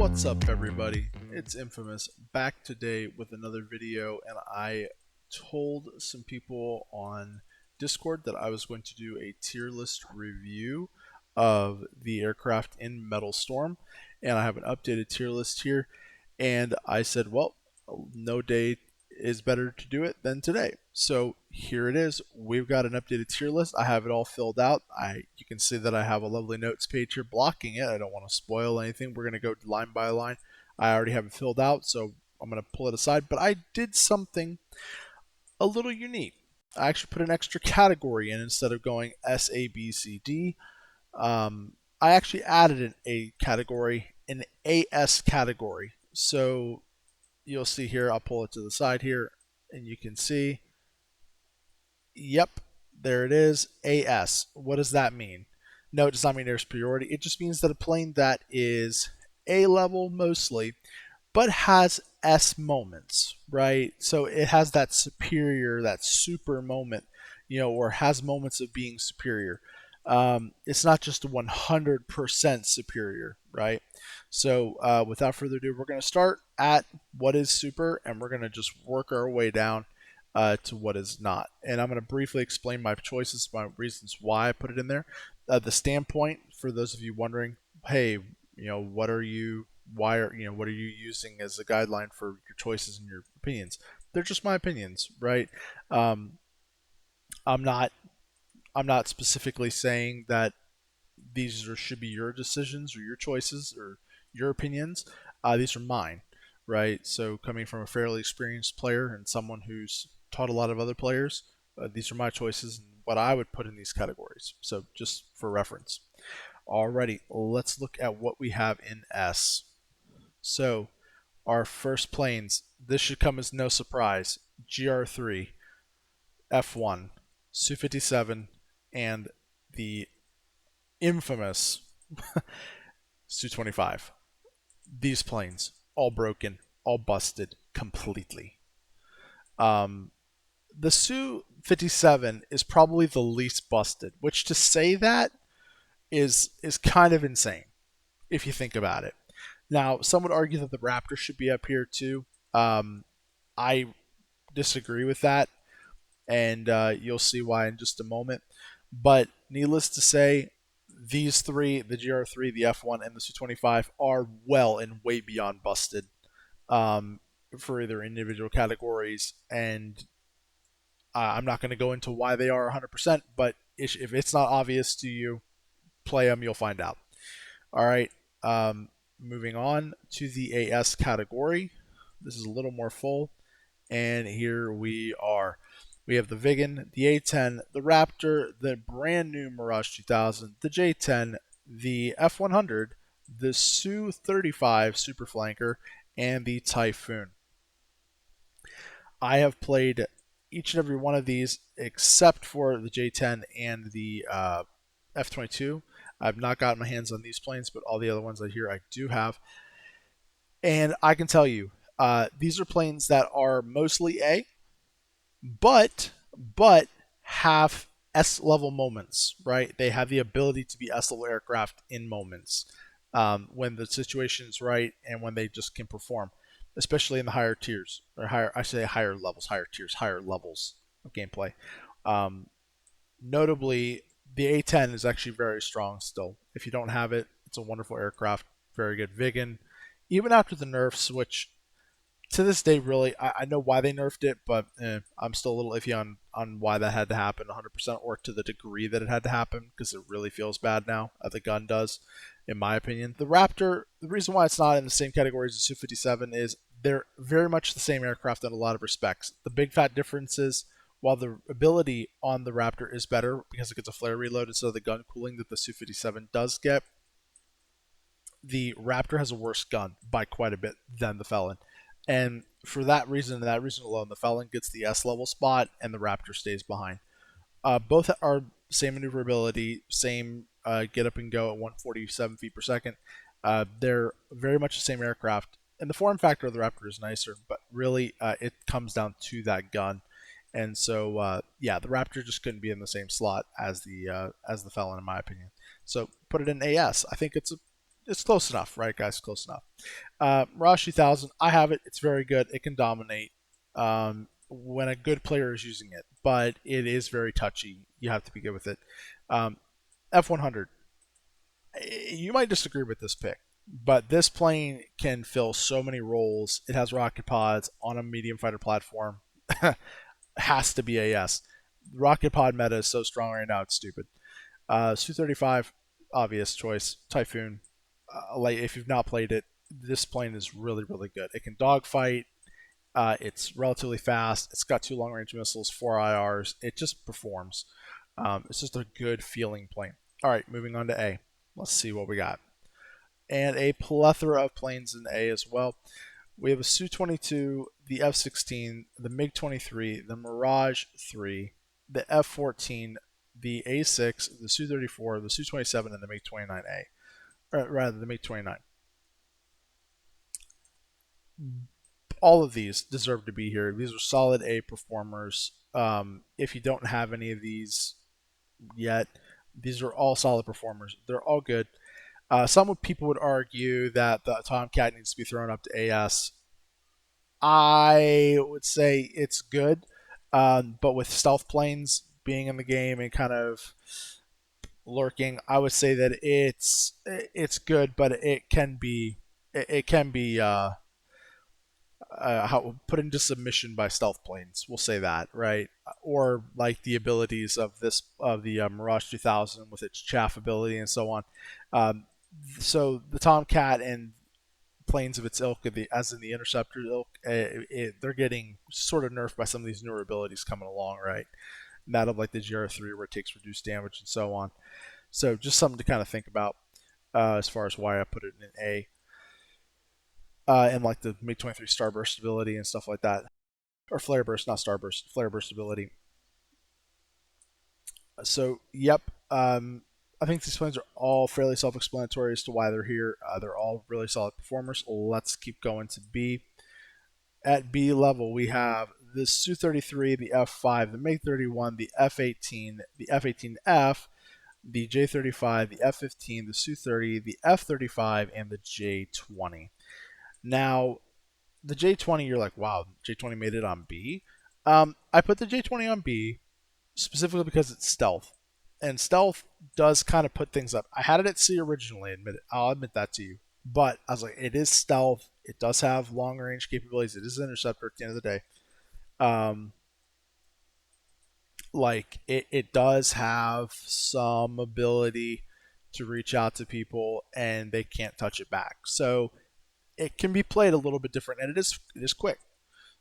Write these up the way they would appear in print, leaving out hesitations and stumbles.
What's up, everybody? It's Infamous back today with another video, and I told some people on Discord that I was going to do a tier list review of the aircraft in Metalstorm, and I have an updated tier list here. And I said, well, no day is better to do it than today. So here it is. We've got an updated tier list. I have it all filled out. You can see that I have a lovely notes page here blocking it. I don't want to spoil anything. We're going to go line by line. I already have it filled out, so I'm going to pull it aside. But I did something a little unique. I actually put an extra category in instead of going S, A, B, C, D. I actually added an A category, an AS category. So you'll see here, I'll pull it to the side here, and you can see, yep, there it is, AS. What does that mean? No, it does not mean air superiority. It just means that a plane that is A level mostly, but has S moments, right? So it has that superior, that super moment, or has moments of being superior. It's not just a 100% superior, right? So without further ado, we're going to start at what is super, and we're going to just work our way down to what is not. And I'm going to briefly explain my choices, my reasons why I put it in there. The standpoint, for those of you wondering, hey, what are you using as a guideline for your choices and your opinions? They're just my opinions, right? I'm not specifically saying that these should be your decisions or your choices or your opinions. These are mine, right? So coming from a fairly experienced player and someone who's taught a lot of other players, these are my choices and what I would put in these categories. So just for reference. Alrighty, let's look at what we have in S. So our first planes, this should come as no surprise. GR3, F1, Su-57, and the infamous Su-25. These planes, all broken, all busted completely. The Su-57 is probably the least busted, which to say that is kind of insane if you think about it. Now, some would argue that the Raptor should be up here too. I disagree with that, and you'll see why in just a moment. But needless to say, these three, the GR3, the F1, and the Su-25, are well and way beyond busted for their individual categories. And I'm not going to go into why they are 100%, but if it's not obvious to you, play them, you'll find out. All right, moving on to the AS category. This is a little more full, and here we are. We have the Vigan, the A10, the Raptor, the brand new Mirage 2000, the J10, the F100, the Su-35 Super Flanker, and the Typhoon. I have played each and every one of these except for the J10 and the F-22. I've not gotten my hands on these planes, but all the other ones I hear I do have. And I can tell you, these are planes that are mostly A, but have S level moments, right? They have the ability to be S level aircraft in moments when the situation is right and when they just can perform, especially in the higher tiers or higher levels of gameplay. Notably, the A10 is actually very strong still. If you don't have it, it's a wonderful aircraft, very good. Vigan, even after the nerfs, which to this day, really, I know why they nerfed it, but I'm still a little iffy on why that had to happen 100% or to the degree that it had to happen, because it really feels bad now. The gun does, in my opinion. The Raptor, the reason why it's not in the same category as the Su-57 is they're very much the same aircraft in a lot of respects. The big fat difference is, while the ability on the Raptor is better because it gets a flare reload instead of the gun cooling that the Su-57 does get, the Raptor has a worse gun by quite a bit than the Felon. And for that reason alone, the Felon gets the S level spot and the Raptor stays behind. Both are same maneuverability, same get up and go at 147 feet per second. They're very much the same aircraft. And the form factor of the Raptor is nicer, but really it comes down to that gun. And so, yeah, the Raptor just couldn't be in the same slot as the Felon, in my opinion. So put it in AS. I think it's It's close enough, right, guys? Close enough. Mirage 2000, I have it. It's very good. It can dominate when a good player is using it, but it is very touchy. You have to be good with it. F100, you might disagree with this pick, but this plane can fill so many roles. It has rocket pods on a medium fighter platform. Has to be AS. Rocket pod meta is so strong right now, it's stupid. Su-35, obvious choice. Typhoon, like if you've not played it, this plane is really, really good. It can dogfight. It's relatively fast. It's got 2 long-range missiles, 4 IRs. It just performs. It's just a good feeling plane. All right, moving on to A. Let's see what we got. And a plethora of planes in A as well. We have a Su-22, the F-16, the MiG-23, the Mirage 3, the F-14, the A-6, the Su-34, the Su-27, and the MiG-29A. Or rather, the MiG-29. All of these deserve to be here. These are solid A performers. If you don't have any of these yet, these are all solid performers. They're all good. Some people would argue that the Tomcat needs to be thrown up to AS. I would say it's good, but with stealth planes being in the game and kind of lurking, I would say that it's good, but it can be how put into submission by stealth planes. We'll say that, right? Or like the abilities of the Mirage 2000 with its chaff ability and so on. Um, so the Tomcat and planes of its ilk, as in the Interceptor ilk, they're getting sort of nerfed by some of these newer abilities coming along, right? And that of like the GR3 where it takes reduced damage and so on. So just something to kind of think about as far as why I put it in A. And like the MiG-23 starburst ability and stuff like that, or flare burst, not starburst, flare burst ability. So yep, I think these planes are all fairly self-explanatory as to why they're here. They're all really solid performers. Let's keep going to B. At B level, we have the Su-33, the F-5, the MiG-31, the F-18, the F-18F, the J-35, the F-15, the Su-30, the F-35, and the J-20. Now, the J-20, you're like, wow, J-20 made it on B. I put the J-20 on B specifically because it's stealth. And stealth does kind of put things up. I had it at C originally, I'll admit that to you. But I was like, it is stealth. It does have long range capabilities. It is an interceptor at the end of the day. Like it does have some ability to reach out to people and they can't touch it back. So it can be played a little bit different, and it is quick.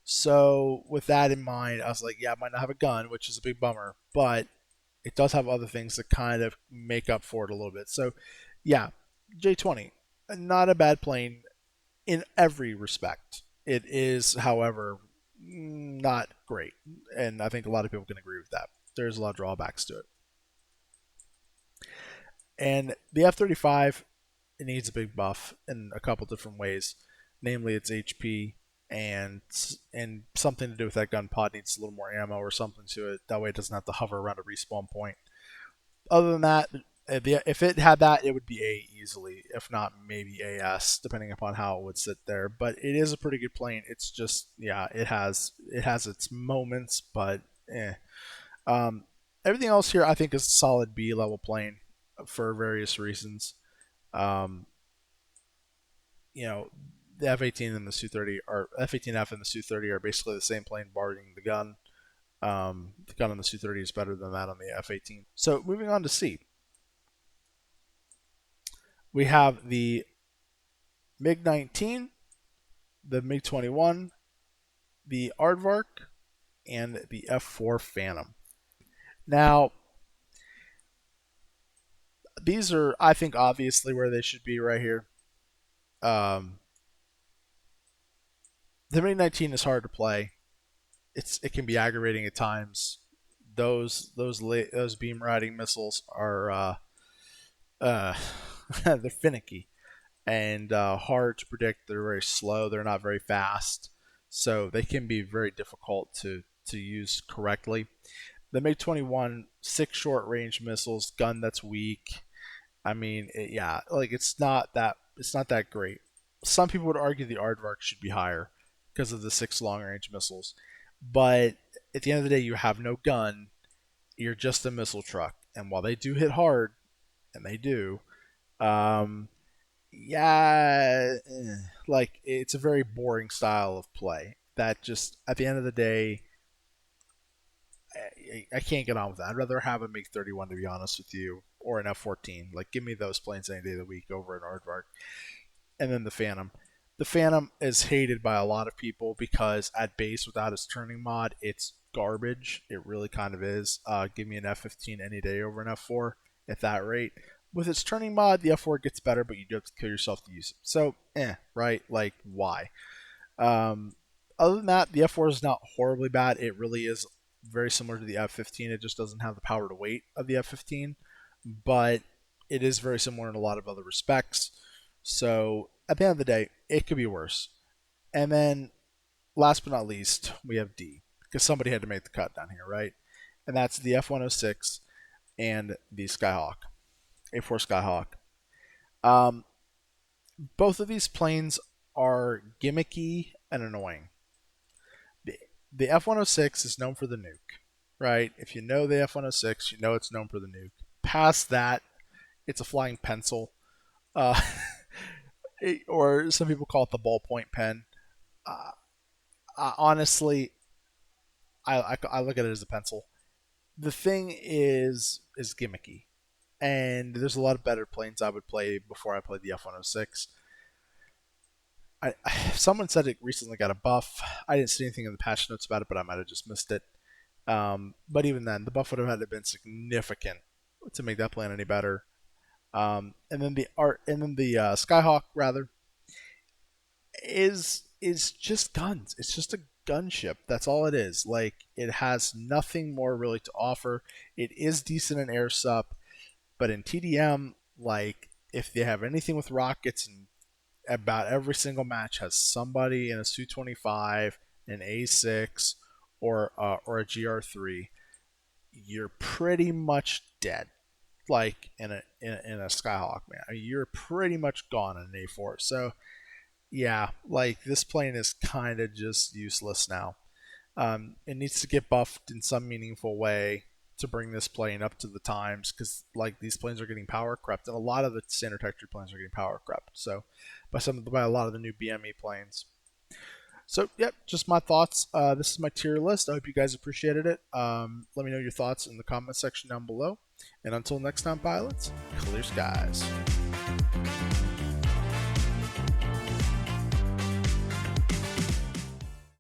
So with that in mind, I was like, yeah, I might not have a gun, which is a big bummer, but it does have other things that kind of make up for it a little bit. So yeah, J-20, not a bad plane in every respect. It is, however, not great, and I think a lot of people can agree with that. There's a lot of drawbacks to it. And the F-35, it needs a big buff in a couple different ways, namely its HP and something to do with that gun pod needs a little more ammo or something to it. That way it doesn't have to hover around a respawn point. Other than that, if it had that, it would be A easily. If not, maybe AS, depending upon how it would sit there. But it is a pretty good plane. It's just, yeah, it has its moments, but eh. Everything else here, I think, is a solid B level plane for various reasons. Um, you know, the F-18 and the Su-30 are F-18F and the Su-30 are basically the same plane, barring the gun. The gun on the Su-30 is better than that on the F-18. So moving on to C, we have the MiG-19, the MiG-21, the Aardvark, and the F-4 Phantom. Now, these are, I think, obviously where they should be right here. The MiG-19 is hard to play. It can be aggravating at times. Those beam riding missiles are they're finicky and hard to predict. They're very slow. They're not very fast, so they can be very difficult to use correctly. The MiG-21, 6 short range missiles, gun that's weak, I mean, yeah, like it's not that great. Some people would argue the aardvark should be higher because of the 6 long range missiles, but at the end of the day, you have no gun. You're just a missile truck, and while they do hit hard, and they do, um, yeah, like it's a very boring style of play. That just at the end of the day, I can't get on with that. I'd rather have a MiG 31 to be honest with you, or an F-14. Like, give me those planes any day of the week over an Aardvark. And then the Phantom. The Phantom is hated by a lot of people because at base, without its turning mod, it's garbage. It really kind of is. Give me an F-15 any day over an F-4 at that rate. With its turning mod, the F-4 gets better, but you do have to kill yourself to use it. So, right? Like, why? Um, Other than that, the F4 is not horribly bad. It really is very similar to the F15. It just doesn't have the power to weight of the F15, but it is very similar in a lot of other respects. So at the end of the day, it could be worse. And then last but not least, we have D, because somebody had to make the cut down here, right? And that's the F106 and the Skyhawk, A4 Skyhawk. Um, Both of these planes are gimmicky and annoying. The F-106 is known for the nuke, right? If you know the F-106, you know it's known for the nuke. Past that, it's a flying pencil, uh, or some people call it the ballpoint pen. Uh, Honestly, I look at it as a pencil. The thing is gimmicky, and there's a lot of better planes I would play before I played the F-106. Someone said it recently got a buff. I didn't see anything in the patch notes about it, but I might have just missed it. But even then, the buff would have had to have been significant to make that plan any better. And then the Skyhawk rather is just guns. It's just a gunship. That's all it is. Like, it has nothing more really to offer. It is decent in air sup, but in TDM, like if they have anything with rockets, and about every single match has somebody in a Su-25, an A6, or a GR3, you're pretty much dead. Like in a Skyhawk, man, I mean, you're pretty much gone in an A4. So yeah, like this plane is kind of just useless now. It needs to get buffed in some meaningful way to bring this plane up to the times, because like these planes are getting power crept, and a lot of the standard texture planes are getting power crept. So by a lot of the new BME planes. So, yep, just my thoughts. This is my tier list. I hope you guys appreciated it. Let me know your thoughts in the comment section down below. And until next time, pilots, clear skies.